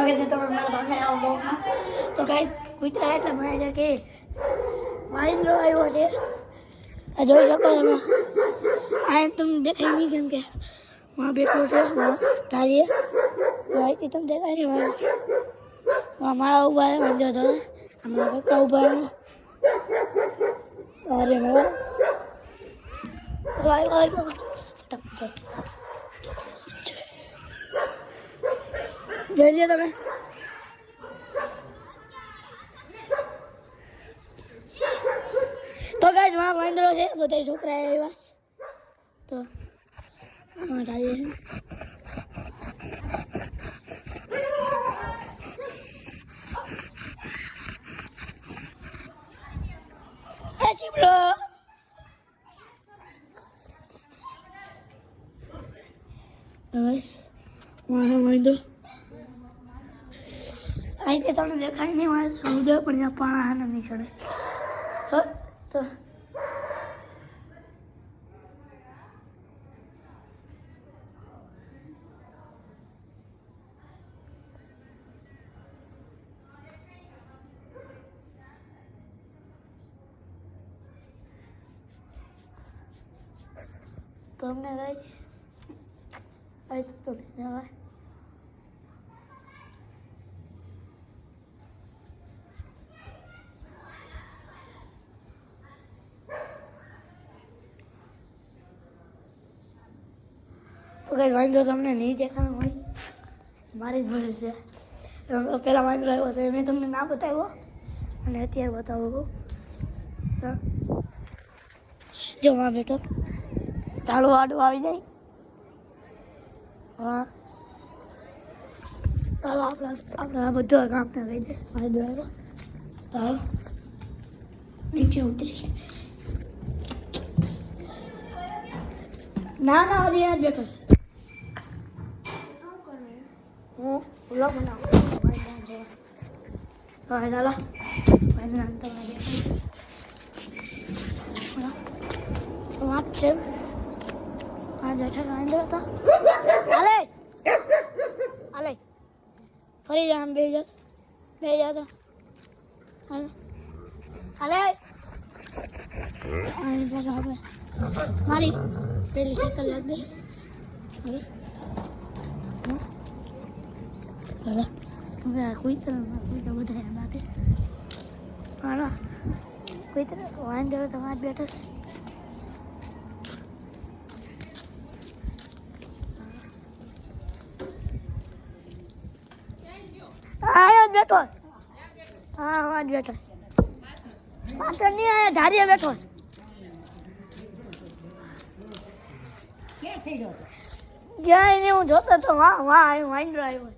સ્વાગત છે તમારું મારા ભાગના આવા બ્લોગમાં. તો ગાઈસ કુતરા એટલા ભણે છે કે વાંદરો આવ્યો છે. આ જોઈ શકો તમે. આ તમને દેખાય નહીં કેમ કે વहाँ બેઠો છે ધારીએ અહીંથી તમને દેખાય નહીં મારા ઊભા છે વાંદરો તો હમણાં પપ્પા ઊભા અરે જોઈ લે તમે. તો ગાઈસ વहाँ વાંદરો છે બધા છોકરા આવ્યા તો આમાં ડાલીએ છે. ચીપડો વાંદરો અહીંથી તમને દેખાય નહીં મારે સમુદ્ર પણ ત્યાં પાણા નહીં ચડે સર તો તમને ગાઈસ આજ તો જવાય તો કઈ વાંદરો તમને નહીં દેખાનો હોય મારી જ ભૂલ છે. પહેલાં વાંદરો આવ્યો હતો મેં તમને ના બતાવ્યો અને અત્યારે બતાવો તો જો માં બેઠો ચાલો આડું આવી જાય. હા ચાલો આપણે આ બધું કામ ના કહી દે વાંદરો આવ્યો ચાલો નીચે ઉતરી છે. ના ના હજી યાદ બેઠો હું ઓલો બનાવું હા ચાલો વાત છે પાંચ બેઠા વાંધો હતો હાલે હાલે ફરી જા આમ બે જા તો હાલે આપણે મારી પેલી સાયકલ લાગ ગઈ હવે હવે હવે કુતરા બધા એમ લાગે હા કુતરા વાંધો તો વાત બેઠો આયો બેઠો હા વાત બેઠો પાછળ નહીં આયા ધારીએ બેઠો ક્યાંય નહીં હું જોતો તો વાહ આવ્યો વાંદરો આવ્યો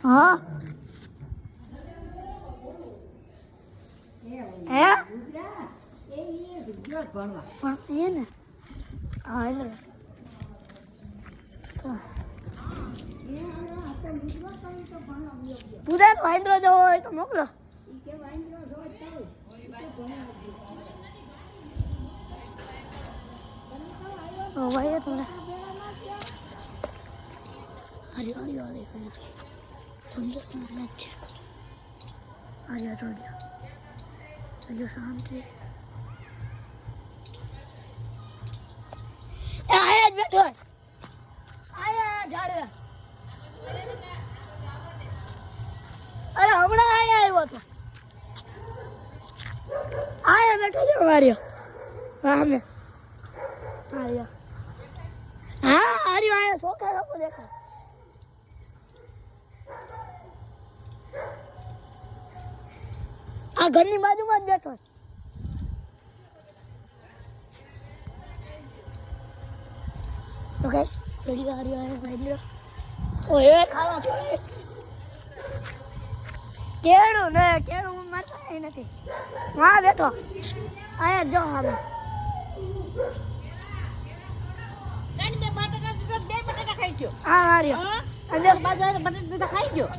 હા હે ને હા પૂરા વાંદરો જવો હોય તો મોકલો. ભાઈ તમને હરી હરી હરી સમજો છે હરી હરી શાંતિ આયા જ બેઠો આયા ઝાડે અરે હમણાં આયા આવ્યો હતો આયા બેઠો છે માર્યો હા મેં આયા હા હારી આયા છોકરા લોકો દેખાય આ ઘરની બાજુમાં જ બેઠો તો ગાઈસ થોડી હારી આયા ભાઈ ઓય ખાવા જોઈએ કેળું ને કેળું મારતા નથી હા બેઠો આયા જો હવે હા માર્યો અંદર બાજુ બટાટા ખાઈ ગયો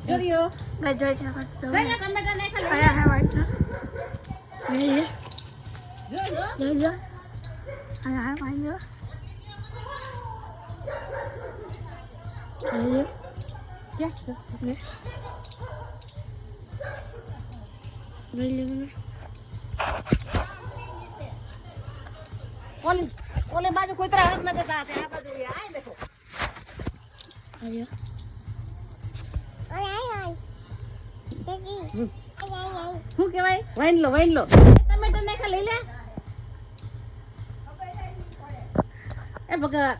જોયો મેં જોઈ છે કયા ટમેટા નાખા લે આયા હે વાઈટ જોઈ જો જો જોઈ લો આયા હે વાઈટ જોઈ લો ક્યાં જોઈ લો મને ઓલે બાજુ કૂતરા હાથ માં જતા હતા આ બાજુ આય દેખો આયો શું કહેવાય વાઈન લો ટમેટા નાખા લઈ લે એ બગા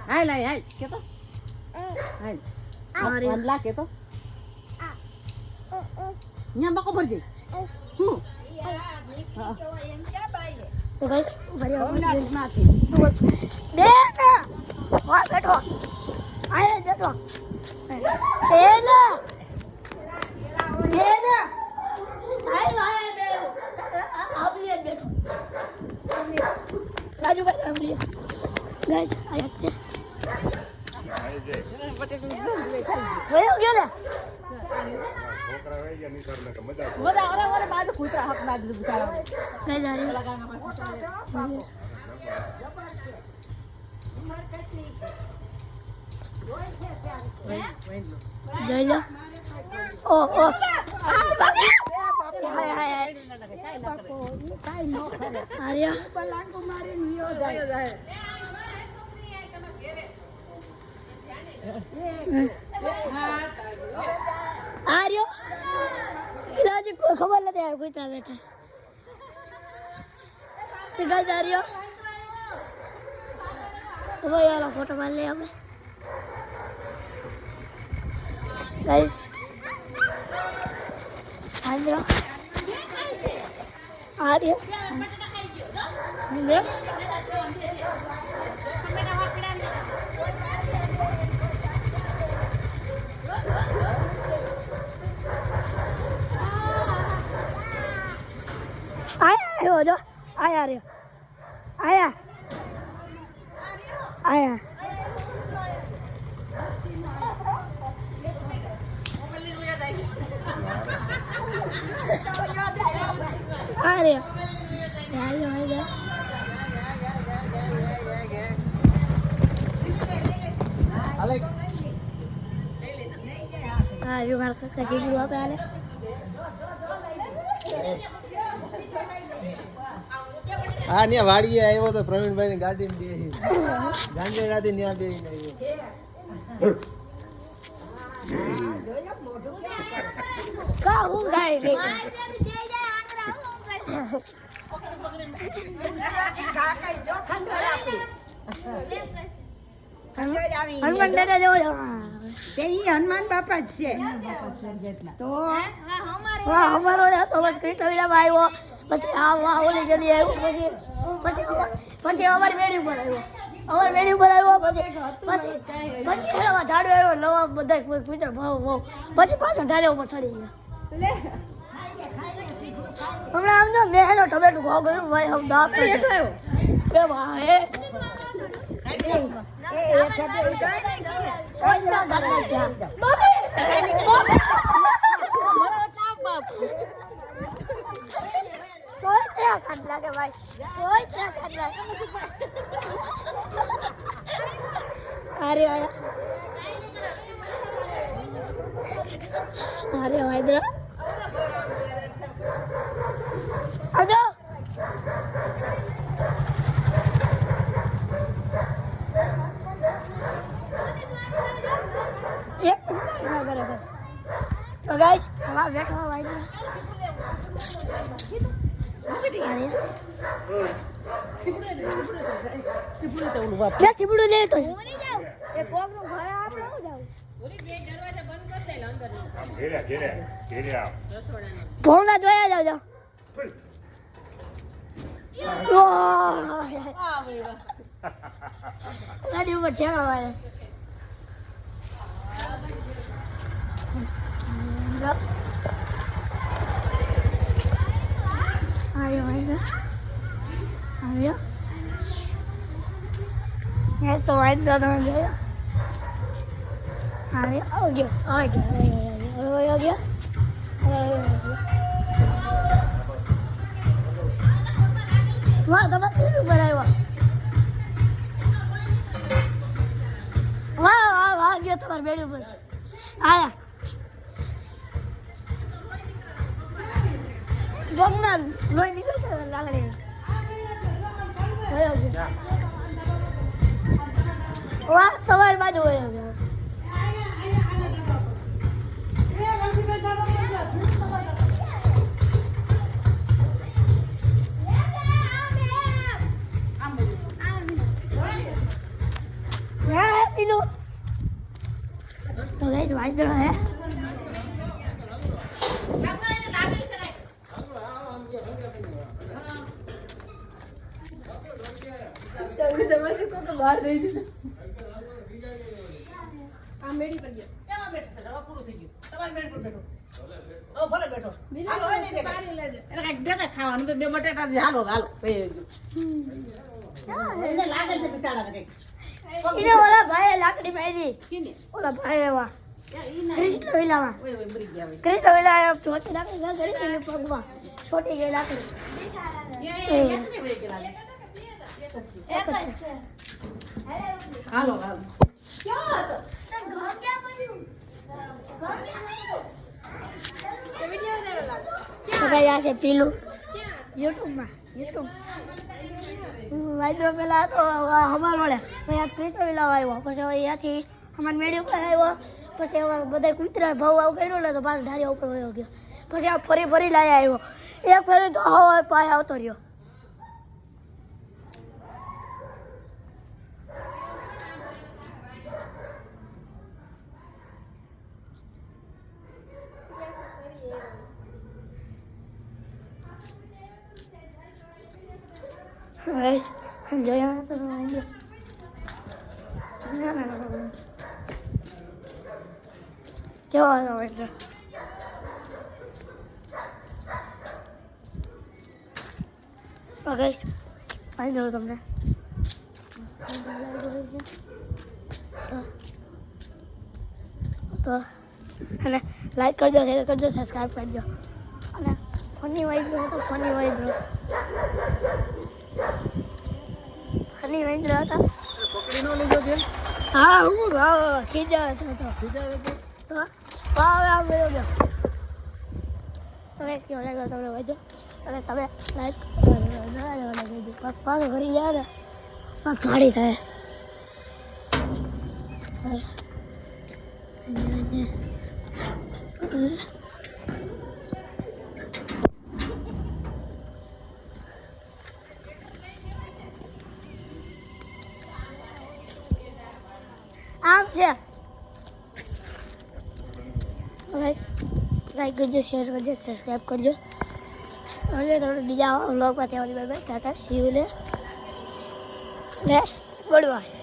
હાય કેતો હાય આરે કેતો ન્યા બકો ભર જઈશ તો ગાઈસ ભર્યા હોમનાથમાંથી બે ના વાહ બેઠો આયા જતો બે ના આયા બે આપલી બેઠો રાજુ ભાઈ આપલી ગાઈસ આયા છે વયો ગયો લે બધા ઓરે બાજુ કૂતરા હાથ માં દીધું બિચારા ગાઈસ આ રહ્યો જોઈ લો ઓ હાય આર્યા પલાંગો મારીને વિયો જાય આર્યો રાજી કોઈ ખબર નથી આવી કોઈ ત્યાં બેઠા ગાઈસ આર્યો ભાઈ યાર ફોટો માર લે આપણે ગાઈસ આર્યો આર્યો આયા જો આયા રે આયા અરે હા મારા કાકા જેવી આપે હાલે હા ને વાડીએ આવ્યો તો પ્રવીણભાઈ ની ગાડી બે ગાંજે રાતે ન્યા બે કા હું ગાય રે હનુમાન દાદા જેવો તે હનુમાન બાપા જ છે તો વાહ અમારો હતો બસ કૃષ્ણ વિલામાં આવ્યો પછી આ ઓલી જલ્દી આવ્યો પછી અમારી મેળી ઉપર આવ્યો પછી એમાં ઝાડુ આવ્યો નવા બધા કુતરા ભાવ પછી પાછો ઢાળ્યા ઉપર ચડી ગયા હમણાં આમ જો મેં એનો ટમેટું ભાવ કર્યું ભાઈ હમ દાંત એ ભાઈ સોયત્રા ખાટ લાગે ભાઈ સોયત્રા ખાટ લાગે અરે વાયદરા આવજો તો ગાઈસ હવા બેઠો વાયદરા ચીપડું લે તો ભોળના જોયા જાવ ગાડી ઉપર ઠેકડો વાય આવ્યો તો વાંધો તમે જોયો હા આવી ગયો આવી ગયો વાહ તમે કેટલું બનાવ્યા વાહ વાહ વાહ ગયો તમારે બેડ ઉપર આયા પગના લોહી નીકળશે લાકડી વાહ તમારી બાજુ હોય तो गाइस वाइट है બહાર દઈ દીધું આ મેડી પર ગયો કેમાં બેઠો છે દવા પૂરું થઈ ગયું તમારે મેડી પર બેઠો ઓ ભલે બેઠો હાલો હોય નહીં પાણી લે એને કઈ દેતા ખાવાનું બે બટેટા હાલો હાલો એને લાગે છે બિચારાને કઈ इने वाला भाई लाकड़ी मारी किने वाला भाई है वहां कृष्ण विलावा ओए ओए मरी गया कृष्ण विला छोटी लाकड़ी का गरी ने पगवा छोटी गई लाकड़ी ये कितने बजे के लागे एक है हालो हालो क्या घर क्या बन्યું घर क्या बन्યું ये वीडियो उतारो लागे तो भाई आ से पीलू YouTube में YouTube વાઇદ્રો પેલા તો હમાર વડે પછી આ ક્રિસ્તો વિલાવ આવ્યો પછી હવે ત્યાંથી અમાર મેળી ઉપર આવ્યો પછી હવે બધા કૂતરા ભાવ આવું કર્યો ને તો પાછો ઢારિયા ઉપર વયો ગયો પછી આ ફરી ફરી લાયા આવ્યો એક ફરી તો હવા પાય આવતો રહ્યો Guys, જોયા તો વાંધો કેવો હતો વાંધો ગાઈસ વાંધો તમને તો અને લાઈક કરજો શેર કરજો સબસ્ક્રાઈબ કરજો અને ફની વાંધો હતો ફની વાંધો ફની વાંધો હતા પકડી નો લીધો છે હા હું ખીજાવ હતો ખીજાડે છે તો હવે આમ રહ્યો ગયો તમે કેવો લાગ્યો તમને વાંધો અને તમે લાઈક પાછો ઘરી જાય ને ગાડી થાય આમ છે લાઈક કરજો શેર કરજો સબસ્ક્રાઈબ કરજો અને તમને બીજા વ્લોગમાં ત્યાં ટાટા સી યુ ને ગુડ બાય